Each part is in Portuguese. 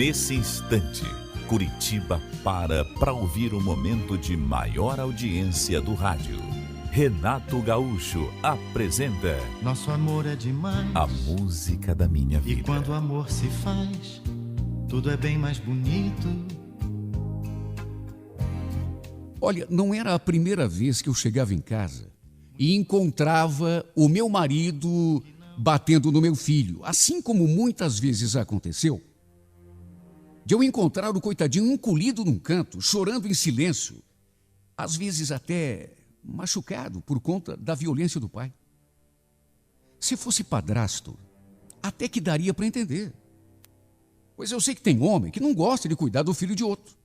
Nesse instante, Curitiba para ouvir o momento de maior audiência do rádio. Renato Gaúcho apresenta Nosso amor é demais, a música da minha vida. E quando o amor se faz, tudo é bem mais bonito. Olha, não era a primeira vez que eu chegava em casa e encontrava o meu marido batendo no meu filho, assim como muitas vezes aconteceu, de eu encontrar o coitadinho encolhido num canto, chorando em silêncio, às vezes até machucado por conta da violência do pai. Se fosse padrasto, até que daria para entender, pois eu sei que tem homem que não gosta de cuidar do filho de outro.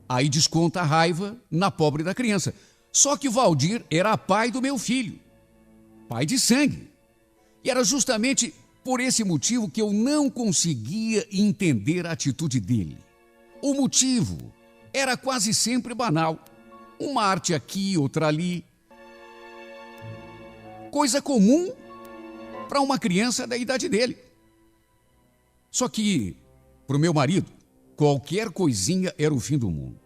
Aí desconta a raiva na pobre da criança. Só que o Valdir era pai do meu filho, pai de sangue. E era justamente por esse motivo que eu não conseguia entender a atitude dele. O motivo era quase sempre banal. Uma arte aqui, outra ali. Coisa comum para uma criança da idade dele. Só que, para o meu marido, qualquer coisinha era o fim do mundo.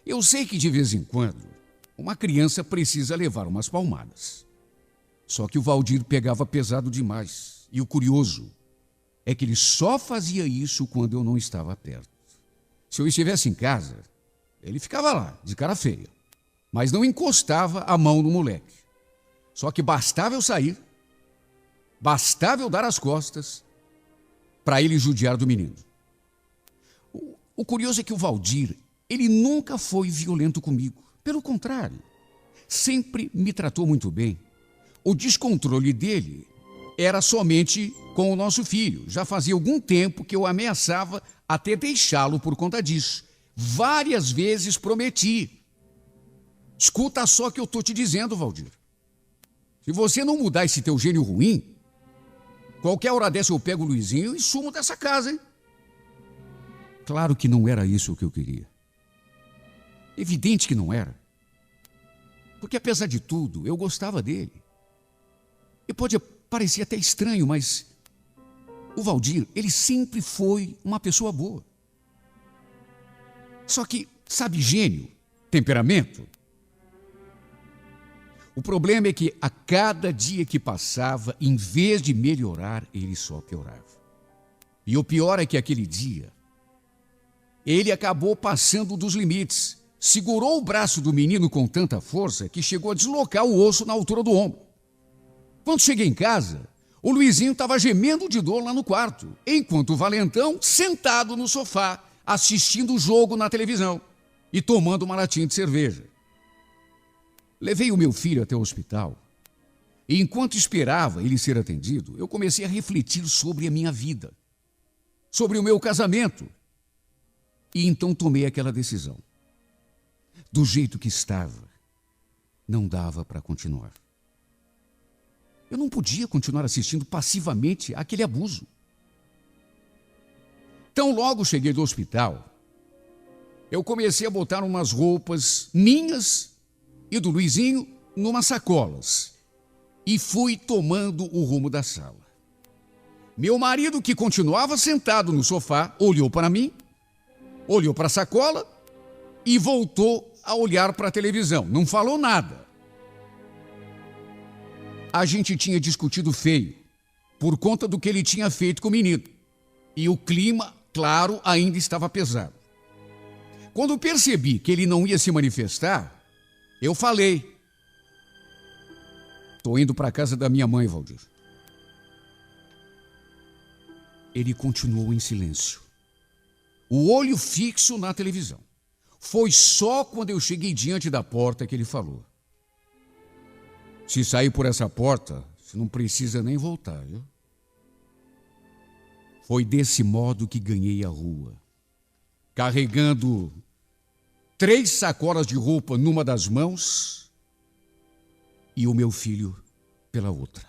Eu sei que de vez em quando, uma criança precisa levar umas palmadas. Só que o Valdir pegava pesado demais. E o curioso é que ele só fazia isso quando eu não estava perto. Se eu estivesse em casa, ele ficava lá, de cara feia. Mas não encostava a mão no moleque. Só que bastava eu sair, bastava eu dar as costas para ele judiar do menino. O curioso é que o Valdir, ele nunca foi violento comigo. Pelo contrário, sempre me tratou muito bem. O descontrole dele era somente com o nosso filho. Já fazia algum tempo que eu ameaçava até deixá-lo por conta disso. Várias vezes prometi. Escuta só o que eu estou te dizendo, Valdir. Se você não mudar esse teu gênio ruim, qualquer hora dessa eu pego o Luizinho e sumo dessa casa, hein? Claro que não era isso o que eu queria. Evidente que não era. Porque apesar de tudo, eu gostava dele. E pode parecer até estranho, mas o Valdir, ele sempre foi uma pessoa boa. Só que, sabe, gênio, temperamento? O problema é que a cada dia que passava, em vez de melhorar, ele só piorava. E o pior é que aquele dia, ele acabou passando dos limites. Segurou o braço do menino com tanta força que chegou a deslocar o osso na altura do ombro. Quando cheguei em casa, o Luizinho estava gemendo de dor lá no quarto, enquanto o Valentão, sentado no sofá, assistindo o jogo na televisão e tomando uma latinha de cerveja. Levei o meu filho até o hospital e, enquanto esperava ele ser atendido, eu comecei a refletir sobre a minha vida, sobre o meu casamento. E então tomei aquela decisão. Do jeito que estava, não dava para continuar. Eu não podia continuar assistindo passivamente àquele abuso. Tão logo cheguei do hospital, eu comecei a botar umas roupas minhas e do Luizinho numas sacolas e fui tomando o rumo da sala. Meu marido, que continuava sentado no sofá, olhou para mim, olhou para a sacola e voltou a olhar para a televisão. Não falou nada. A gente tinha discutido feio por conta do que ele tinha feito com o menino. E o clima, claro, ainda estava pesado. Quando percebi que ele não ia se manifestar, eu falei: "Estou indo para a casa da minha mãe, Valdir." Ele continuou em silêncio, o olho fixo na televisão. Foi só quando eu cheguei diante da porta que ele falou: "Se sair por essa porta, você não precisa nem voltar, viu?" Foi desse modo que ganhei a rua, carregando 3 sacolas de roupa numa das mãos e o meu filho pela outra.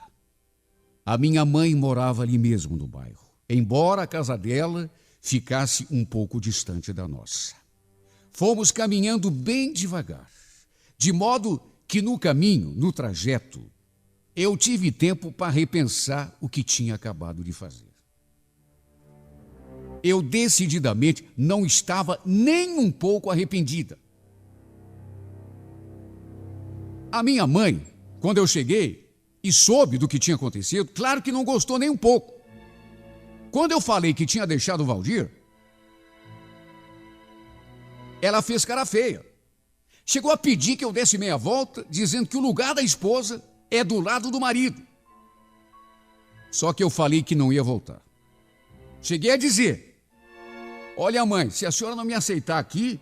A minha mãe morava ali mesmo no bairro, embora a casa dela ficasse um pouco distante da nossa. Fomos caminhando bem devagar, de modo que no caminho, no trajeto, eu tive tempo para repensar o que tinha acabado de fazer. Eu decididamente não estava nem um pouco arrependida. A minha mãe, quando eu cheguei e soube do que tinha acontecido, claro que não gostou nem um pouco. Quando eu falei que tinha deixado o Valdir, ela fez cara feia. Chegou a pedir que eu desse meia volta, dizendo que o lugar da esposa é do lado do marido. Só que eu falei que não ia voltar. Cheguei a dizer: olha, mãe, se a senhora não me aceitar aqui,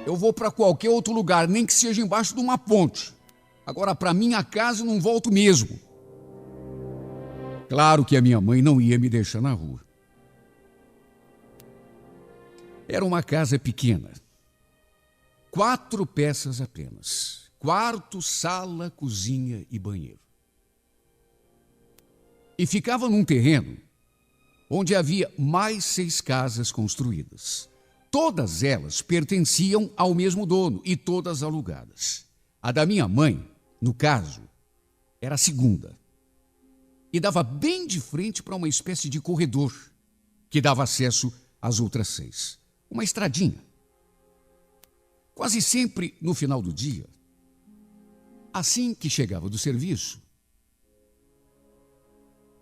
eu vou para qualquer outro lugar, nem que seja embaixo de uma ponte. Agora, para minha casa, eu não volto mesmo. Claro que a minha mãe não ia me deixar na rua. Era uma casa pequena. 4 peças apenas. Quarto, sala, cozinha e banheiro. E ficava num terreno onde havia mais 6 casas construídas. Todas elas pertenciam ao mesmo dono e todas alugadas. A da minha mãe, no caso, era a segunda. E dava bem de frente para uma espécie de corredor que dava acesso às outras 6. Uma estradinha. Quase sempre no final do dia, assim que chegava do serviço,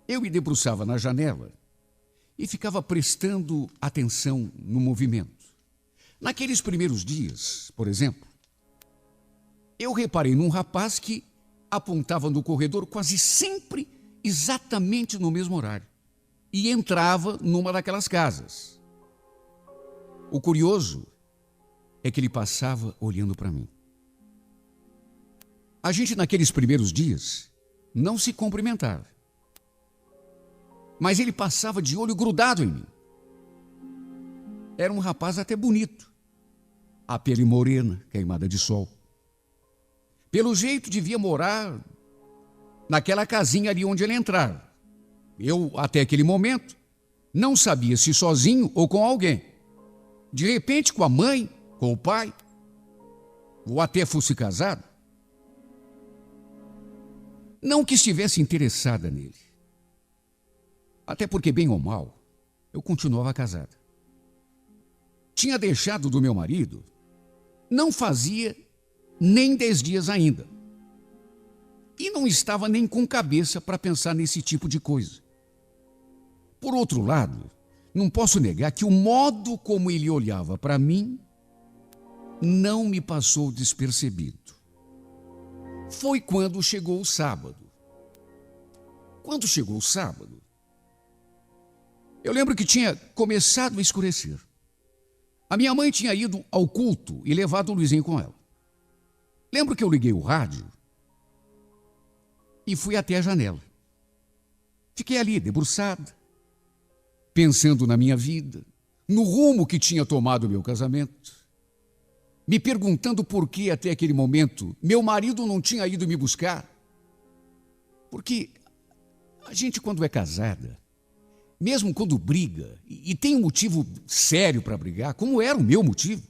eu me debruçava na janela e ficava prestando atenção no movimento. Naqueles primeiros dias, por exemplo, eu reparei num rapaz que apontava no corredor quase sempre exatamente no mesmo horário e entrava numa daquelas casas. O curioso é que ele passava olhando para mim. A gente, naqueles primeiros dias, não se cumprimentava. Mas ele passava de olho grudado em mim. Era um rapaz até bonito. A pele morena, queimada de sol. Pelo jeito, devia morar naquela casinha ali onde ele entrava. Eu, até aquele momento, não sabia se sozinho ou com alguém. De repente, com a mãe, com o pai, ou até fosse casado. Não que estivesse interessada nele. Até porque, bem ou mal, eu continuava casada. Tinha deixado do meu marido, não fazia nem 10 dias ainda. E não estava nem com cabeça para pensar nesse tipo de coisa. Por outro lado, não posso negar que o modo como ele olhava para mim não me passou despercebido. Foi quando chegou o sábado. Quando chegou o sábado, eu lembro que tinha começado a escurecer. A minha mãe tinha ido ao culto e levado o Luizinho com ela. Lembro que eu liguei o rádio e fui até a janela. Fiquei ali, debruçada, pensando na minha vida, no rumo que tinha tomado o meu casamento, me perguntando por que até aquele momento meu marido não tinha ido me buscar. Porque a gente, quando é casada, mesmo quando briga, e tem um motivo sério para brigar, como era o meu motivo,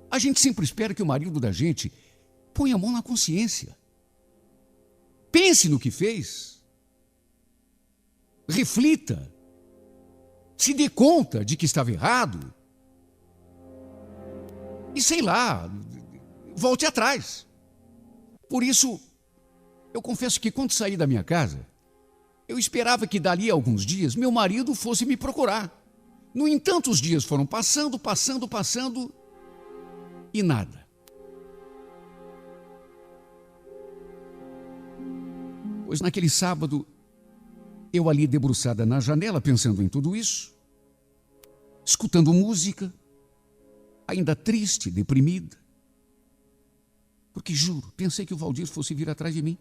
a gente sempre espera que o marido da gente ponha a mão na consciência. Pense no que fez. Reflita. Se dê conta de que estava errado. E sei lá, volte atrás. Por isso, eu confesso que quando saí da minha casa, eu esperava que dali a alguns dias meu marido fosse me procurar. No entanto, os dias foram passando e nada. Pois naquele sábado, eu ali debruçada na janela pensando em tudo isso, escutando música, ainda triste, deprimida, porque juro, pensei que o Valdir fosse vir atrás de mim,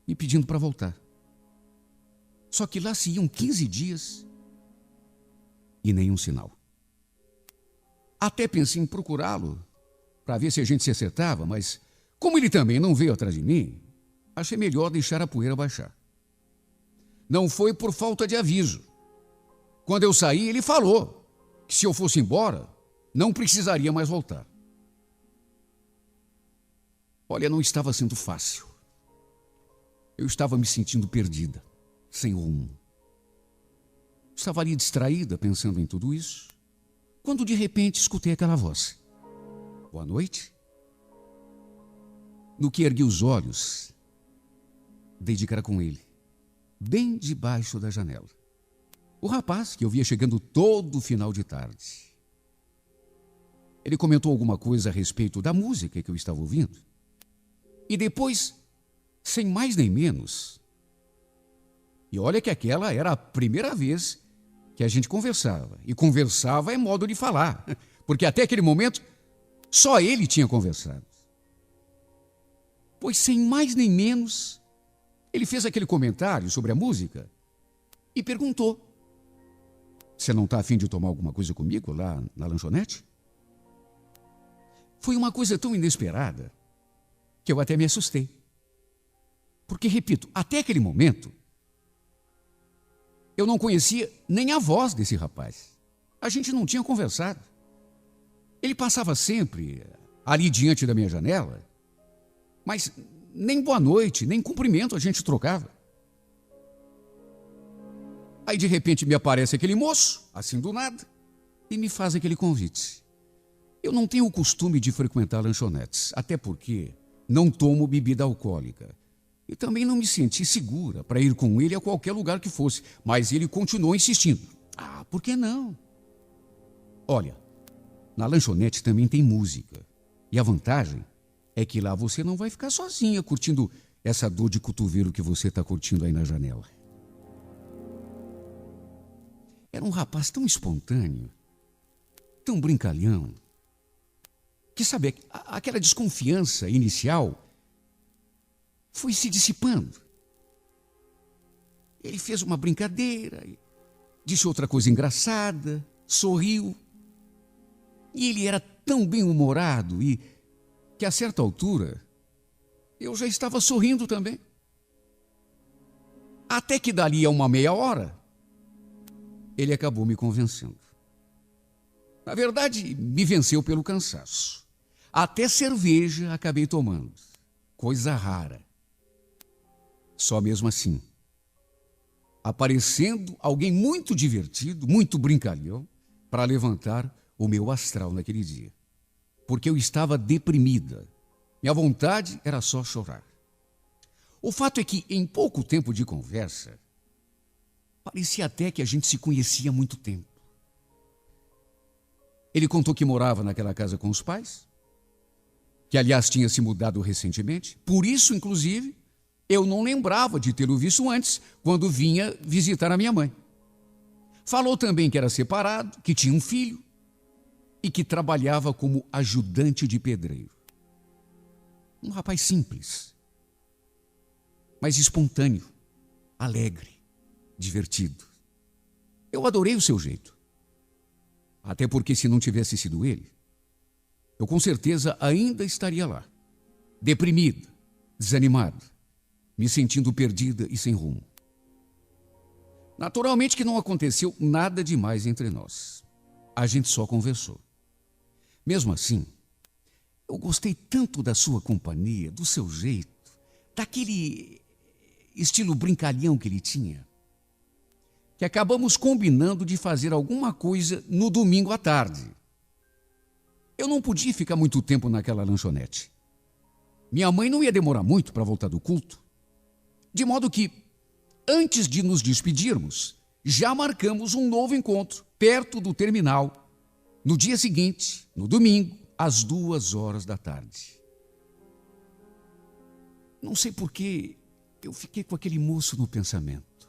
me pedindo para voltar. Só que lá se iam 15 dias e nenhum sinal. Até pensei em procurá-lo para ver se a gente se acertava, mas como ele também não veio atrás de mim, achei melhor deixar a poeira baixar. Não foi por falta de aviso. Quando eu saí, ele falou que se eu fosse embora, não precisaria mais voltar. Olha, não estava sendo fácil. Eu estava me sentindo perdida, sem rumo. Estava ali distraída, pensando em tudo isso, quando de repente escutei aquela voz. Boa noite. No que ergui os olhos, dei de cara com ele, bem debaixo da janela. O rapaz que eu via chegando todo final de tarde. Ele comentou alguma coisa a respeito da música que eu estava ouvindo. E depois, sem mais nem menos, e olha que aquela era a primeira vez que a gente conversava. E conversava é modo de falar, porque até aquele momento só ele tinha conversado. Pois sem mais nem menos, ele fez aquele comentário sobre a música e perguntou: você não está a fim de tomar alguma coisa comigo lá na lanchonete? Foi uma coisa tão inesperada que eu até me assustei. Porque, repito, até aquele momento, eu não conhecia nem a voz desse rapaz. A gente não tinha conversado. Ele passava sempre ali diante da minha janela, mas nem boa noite, nem cumprimento a gente trocava. Aí, de repente, me aparece aquele moço, assim do nada, e me faz aquele convite. Eu não tenho o costume de frequentar lanchonetes, até porque não tomo bebida alcoólica. E também não me senti segura para ir com ele a qualquer lugar que fosse, mas ele continuou insistindo. Ah, por que não? Olha, na lanchonete também tem música. E a vantagem é que lá você não vai ficar sozinha curtindo essa dor de cotovelo que você está curtindo aí na janela. Era um rapaz tão espontâneo, tão brincalhão, que, sabe, aquela desconfiança inicial foi se dissipando. Ele fez uma brincadeira, disse outra coisa engraçada, sorriu. E ele era tão bem-humorado e que, a certa altura, eu já estava sorrindo também. Até que dali a uma meia hora, ele acabou me convencendo. Na verdade, me venceu pelo cansaço. Até cerveja acabei tomando. Coisa rara. Só mesmo assim, aparecendo alguém muito divertido, muito brincalhão, para levantar o meu astral naquele dia. Porque eu estava deprimida. Minha vontade era só chorar. O fato é que, em pouco tempo de conversa, parecia até que a gente se conhecia há muito tempo. Ele contou que morava naquela casa com os pais, que, aliás, tinha se mudado recentemente. Por isso, inclusive, eu não lembrava de tê-lo visto antes, quando vinha visitar a minha mãe. Falou também que era separado, que tinha um filho e que trabalhava como ajudante de pedreiro. Um rapaz simples, mas espontâneo, alegre, divertido. Eu adorei o seu jeito. Até porque, se não tivesse sido ele, eu com certeza ainda estaria lá, deprimida, desanimada, me sentindo perdida e sem rumo. Naturalmente que não aconteceu nada demais entre nós. A gente só conversou. Mesmo assim, eu gostei tanto da sua companhia, do seu jeito, daquele estilo brincalhão que ele tinha, que acabamos combinando de fazer alguma coisa no domingo à tarde. Eu não podia ficar muito tempo naquela lanchonete. Minha mãe não ia demorar muito para voltar do culto. De modo que, antes de nos despedirmos, já marcamos um novo encontro, perto do terminal, no dia seguinte, no domingo, às 2h da tarde. Não sei por que eu fiquei com aquele moço no pensamento,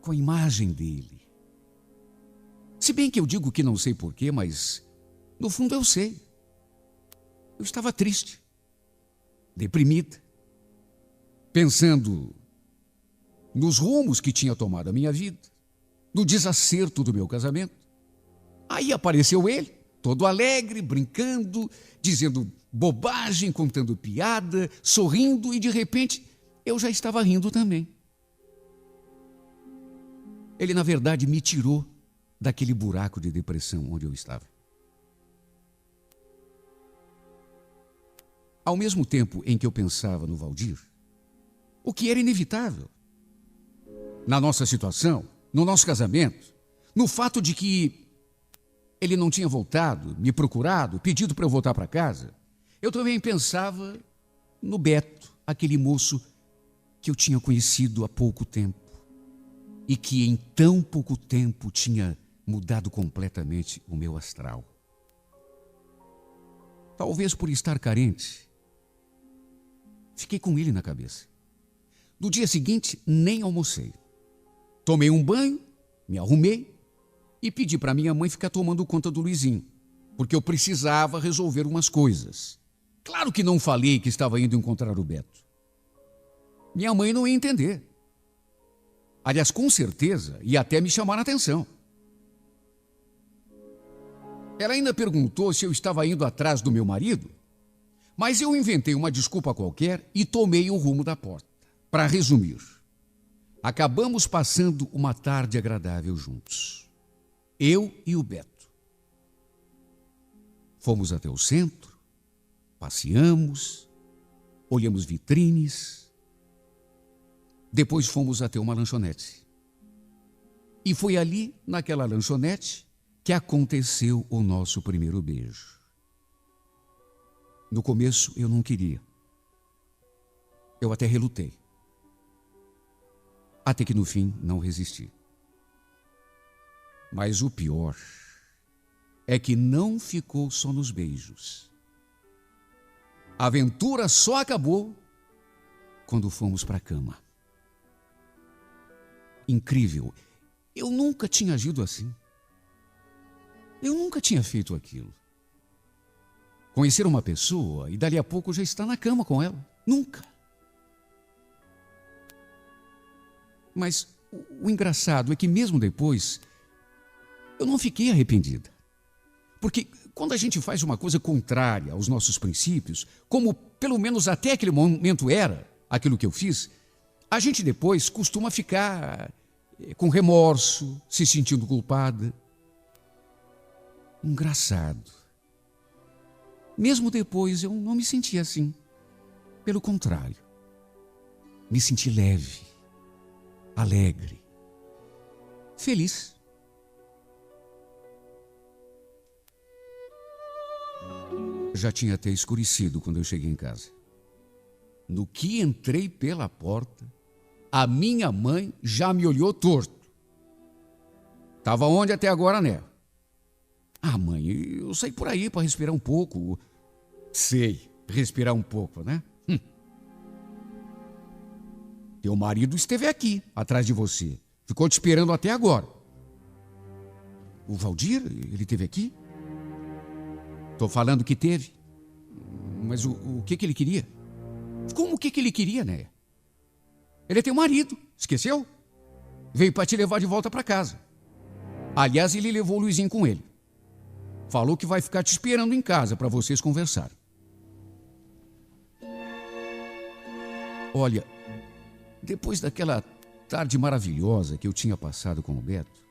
com a imagem dele. Se bem que eu digo que não sei por quê, mas no fundo eu sei. Eu estava triste, deprimida, pensando nos rumos que tinha tomado a minha vida, no desacerto do meu casamento. Aí apareceu ele, todo alegre, brincando, dizendo bobagem, contando piada, sorrindo, e de repente eu já estava rindo também. Ele, na verdade, me tirou daquele buraco de depressão onde eu estava. Ao mesmo tempo em que eu pensava no Valdir, o que era inevitável. Na nossa situação, no nosso casamento, no fato de que ele não tinha voltado, me procurado, pedido para eu voltar para casa, eu também pensava no Beto, aquele moço que eu tinha conhecido há pouco tempo e que em tão pouco tempo tinha mudado completamente o meu astral. Talvez por estar carente, fiquei com ele na cabeça. No dia seguinte, nem almocei. Tomei um banho, me arrumei e pedi para minha mãe ficar tomando conta do Luizinho, porque eu precisava resolver umas coisas. Claro que não falei que estava indo encontrar o Beto. Minha mãe não ia entender. Aliás, com certeza, ia até me chamar a atenção. Ela ainda perguntou se eu estava indo atrás do meu marido, mas eu inventei uma desculpa qualquer e tomei o rumo da porta. Para resumir, acabamos passando uma tarde agradável juntos. Eu e o Beto. Fomos até o centro, passeamos, olhamos vitrines, depois fomos até uma lanchonete. E foi ali, naquela lanchonete, que aconteceu o nosso primeiro beijo. No começo eu não queria. Eu até relutei. Até que no fim não resisti. Mas o pior é que não ficou só nos beijos. A aventura só acabou quando fomos para a cama. Incrível. Eu nunca tinha agido assim. Eu nunca tinha feito aquilo. Conhecer uma pessoa e dali a pouco já está na cama com ela. Nunca. Mas o engraçado é que mesmo depois, eu não fiquei arrependida. Porque quando a gente faz uma coisa contrária aos nossos princípios, como pelo menos até aquele momento era aquilo que eu fiz, a gente depois costuma ficar com remorso, se sentindo culpada. Engraçado. Mesmo depois eu não me senti assim. Pelo contrário, me senti leve, alegre, feliz. Já tinha até escurecido quando eu cheguei em casa. No que entrei pela porta, a minha mãe já me olhou torto. Estava onde até agora, né? Ah, mãe, eu saí por aí para respirar um pouco. Sei, respirar um pouco, né? Teu marido esteve aqui, atrás de você. Ficou te esperando até agora. O Valdir, ele esteve aqui? Estou falando que teve. Mas o que ele queria? Como que ele queria, né? Ele é teu marido, esqueceu? Veio para te levar de volta para casa. Aliás, ele levou o Luizinho com ele. Falou que vai ficar te esperando em casa para vocês conversarem. Olha, depois daquela tarde maravilhosa que eu tinha passado com o Beto,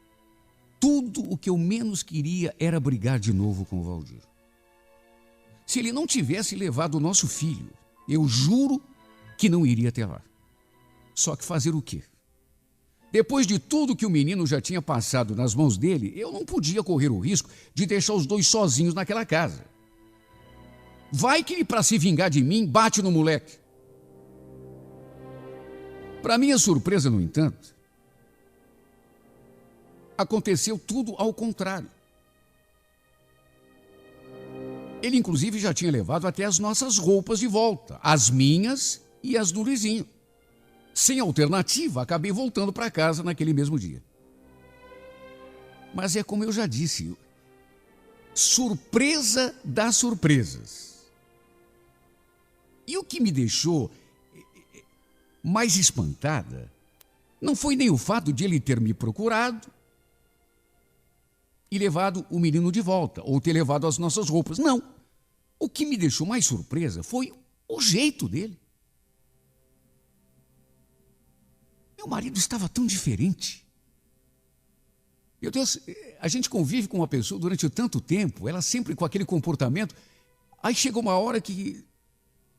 tudo o que eu menos queria era brigar de novo com o Valdir. Se ele não tivesse levado o nosso filho, eu juro que não iria até lá. Só que fazer o quê? Depois de tudo que o menino já tinha passado nas mãos dele, eu não podia correr o risco de deixar os dois sozinhos naquela casa. Vai que ele, para se vingar de mim, bate no moleque. Para minha surpresa, no entanto, aconteceu tudo ao contrário. Ele, inclusive, já tinha levado até as nossas roupas de volta, as minhas e as do Luizinho. Sem alternativa, acabei voltando para casa naquele mesmo dia. Mas é como eu já disse, surpresa das surpresas. E o que me deixou mais espantada não foi nem o fato de ele ter me procurado e levado o menino de volta, ou ter levado as nossas roupas. Não. O que me deixou mais surpresa foi o jeito dele. Meu marido estava tão diferente. Meu Deus, a gente convive com uma pessoa durante tanto tempo, ela sempre com aquele comportamento. Aí chega uma hora que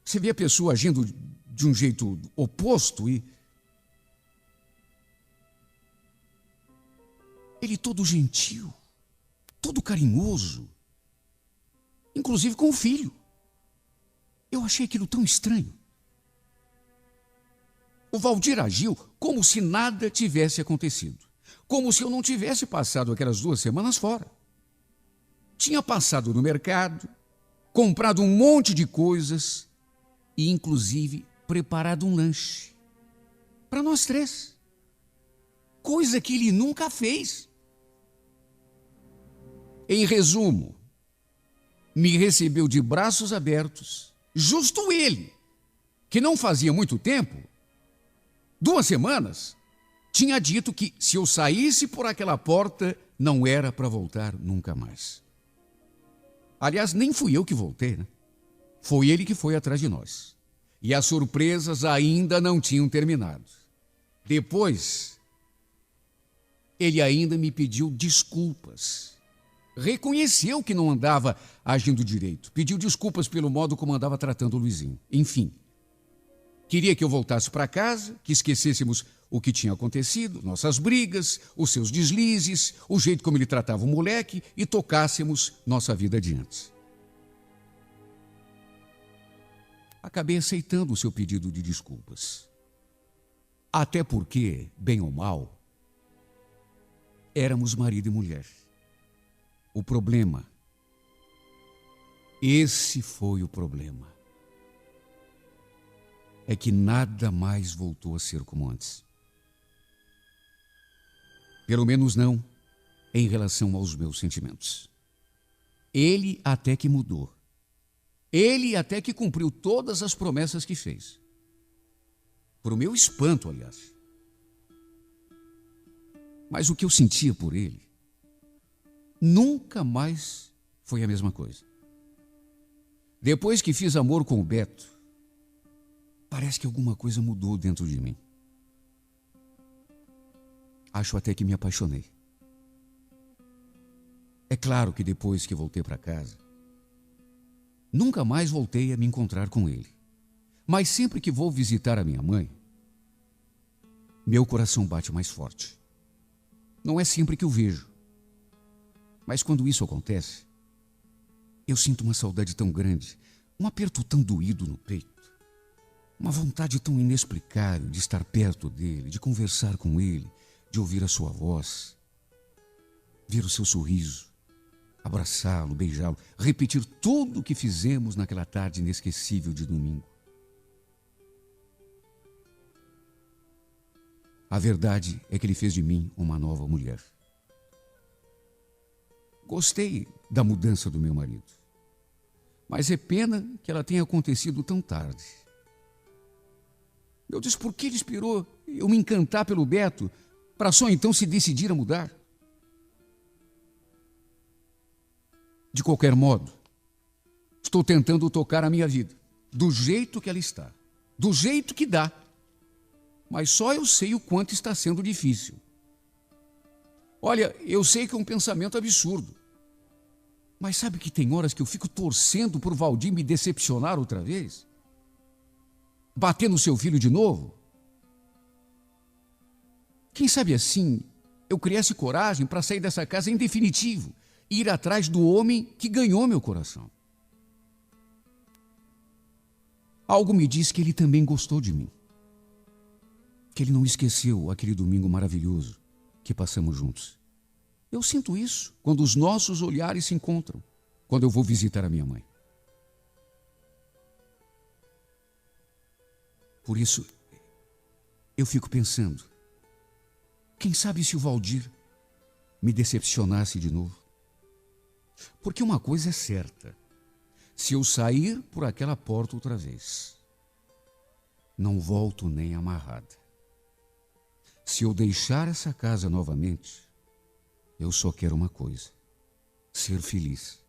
você vê a pessoa agindo de um jeito oposto e Ele todo gentil, todo carinhoso, inclusive com o filho. Eu achei aquilo tão estranho. O Valdir agiu como se nada tivesse acontecido, como se eu não tivesse passado aquelas 2 semanas fora. Tinha passado no mercado, comprado um monte de coisas e, inclusive, preparado um lanche para nós 3. Coisa que ele nunca fez. Em resumo, me recebeu de braços abertos, justo ele, que não fazia muito tempo, 2 semanas, tinha dito que se eu saísse por aquela porta, não era para voltar nunca mais. Aliás, nem fui eu que voltei, né? Foi ele que foi atrás de nós. E as surpresas ainda não tinham terminado. Depois, ele ainda me pediu desculpas. Reconheceu que não andava agindo direito. Pediu desculpas pelo modo como andava tratando o Luizinho. Enfim, queria que eu voltasse para casa, que esquecêssemos o que tinha acontecido, nossas brigas, os seus deslizes, o jeito como ele tratava o moleque e tocássemos nossa vida adiante. Acabei aceitando o seu pedido de desculpas. Até porque, bem ou mal, éramos marido e mulher. O problema, esse foi o problema, é que nada mais voltou a ser como antes. Pelo menos não em relação aos meus sentimentos. Ele até que mudou. Ele até que cumpriu todas as promessas que fez. Para o meu espanto, aliás. Mas o que eu sentia por ele nunca mais foi a mesma coisa. Depois que fiz amor com o Beto, parece que alguma coisa mudou dentro de mim. Acho até que me apaixonei. É claro que depois que voltei para casa, nunca mais voltei a me encontrar com ele. Mas sempre que vou visitar a minha mãe, meu coração bate mais forte. Não é sempre que o vejo. Mas quando isso acontece, eu sinto uma saudade tão grande, um aperto tão doído no peito, uma vontade tão inexplicável de estar perto dele, de conversar com ele, de ouvir a sua voz, ver o seu sorriso, abraçá-lo, beijá-lo, repetir tudo o que fizemos naquela tarde inesquecível de domingo. A verdade é que ele fez de mim uma nova mulher. Gostei da mudança do meu marido, mas é pena que ela tenha acontecido tão tarde. Eu disse, por que ele esperou eu me encantar pelo Beto para só então se decidir a mudar? De qualquer modo, estou tentando tocar a minha vida, do jeito que ela está, do jeito que dá. Mas só eu sei o quanto está sendo difícil. Olha, eu sei que é um pensamento absurdo, mas sabe que tem horas que eu fico torcendo por Valdir me decepcionar outra vez? Bater no seu filho de novo? Quem sabe assim eu criasse coragem para sair dessa casa em definitivo e ir atrás do homem que ganhou meu coração. Algo me diz que ele também gostou de mim. Que ele não esqueceu aquele domingo maravilhoso que passamos juntos. Eu sinto isso quando os nossos olhares se encontram, quando eu vou visitar a minha mãe. Por isso, eu fico pensando, quem sabe se o Valdir me decepcionasse de novo? Porque uma coisa é certa, se eu sair por aquela porta outra vez, não volto nem amarrada. Se eu deixar essa casa novamente, eu só quero uma coisa, ser feliz.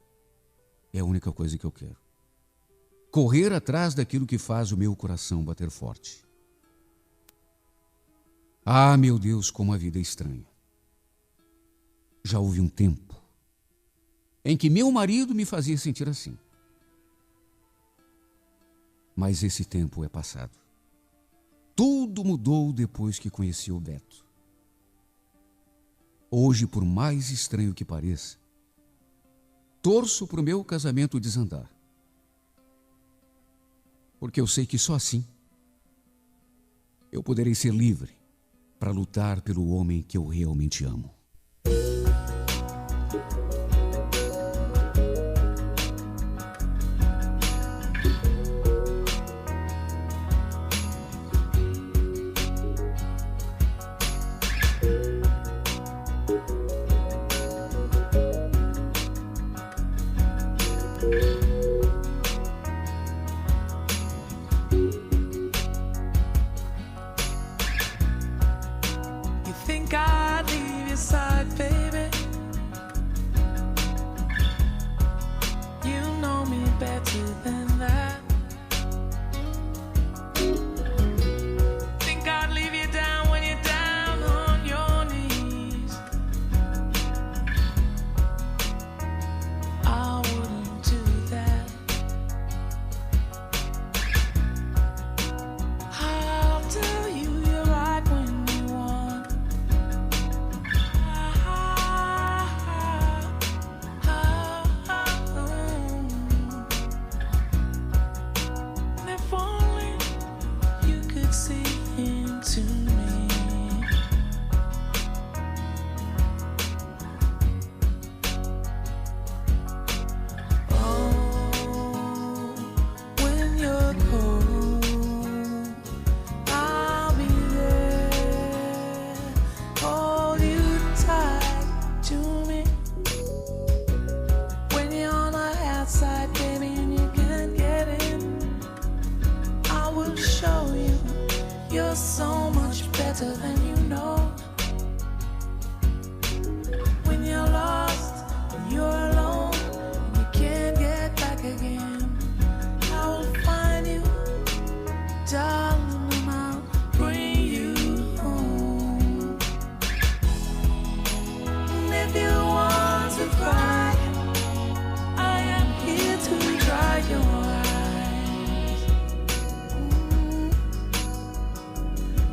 É a única coisa que eu quero. Correr atrás daquilo que faz o meu coração bater forte. Ah, meu Deus, como a vida é estranha. Já houve um tempo em que meu marido me fazia sentir assim. Mas esse tempo é passado. Tudo mudou depois que conheci o Beto. Hoje, por mais estranho que pareça, torço para o meu casamento desandar. Porque eu sei que só assim eu poderei ser livre para lutar pelo homem que eu realmente amo. You think I'd leave your side, baby? You know me better than that. Think I'd leave you down when you're down on your knees? I wouldn't do that. I'll tell you you're right when you want. If only you could see into me. Oh, when you're cold, I'll be there. Hold you tight to me. When you're on the outside, baby, and you can't get in, I will show you you're so much better than you know. When you're lost and you're alone and you can't get back again, I will find you, darling, and I'll bring you home. And if you want to cry, I am here to dry your eyes.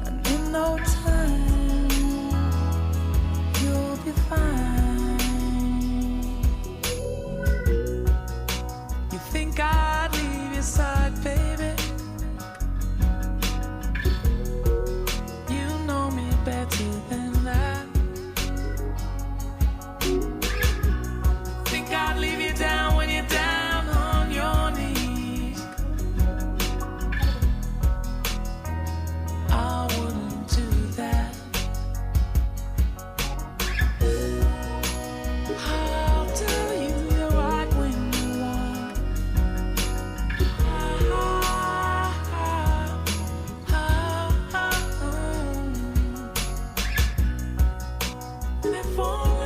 And in no time, you'll be fine. You think I'd leave your side, baby? You know me better than that. Think I'd leave you down when you're down on your knees? I wouldn't do that. I'll tell you you're right when you want. And if only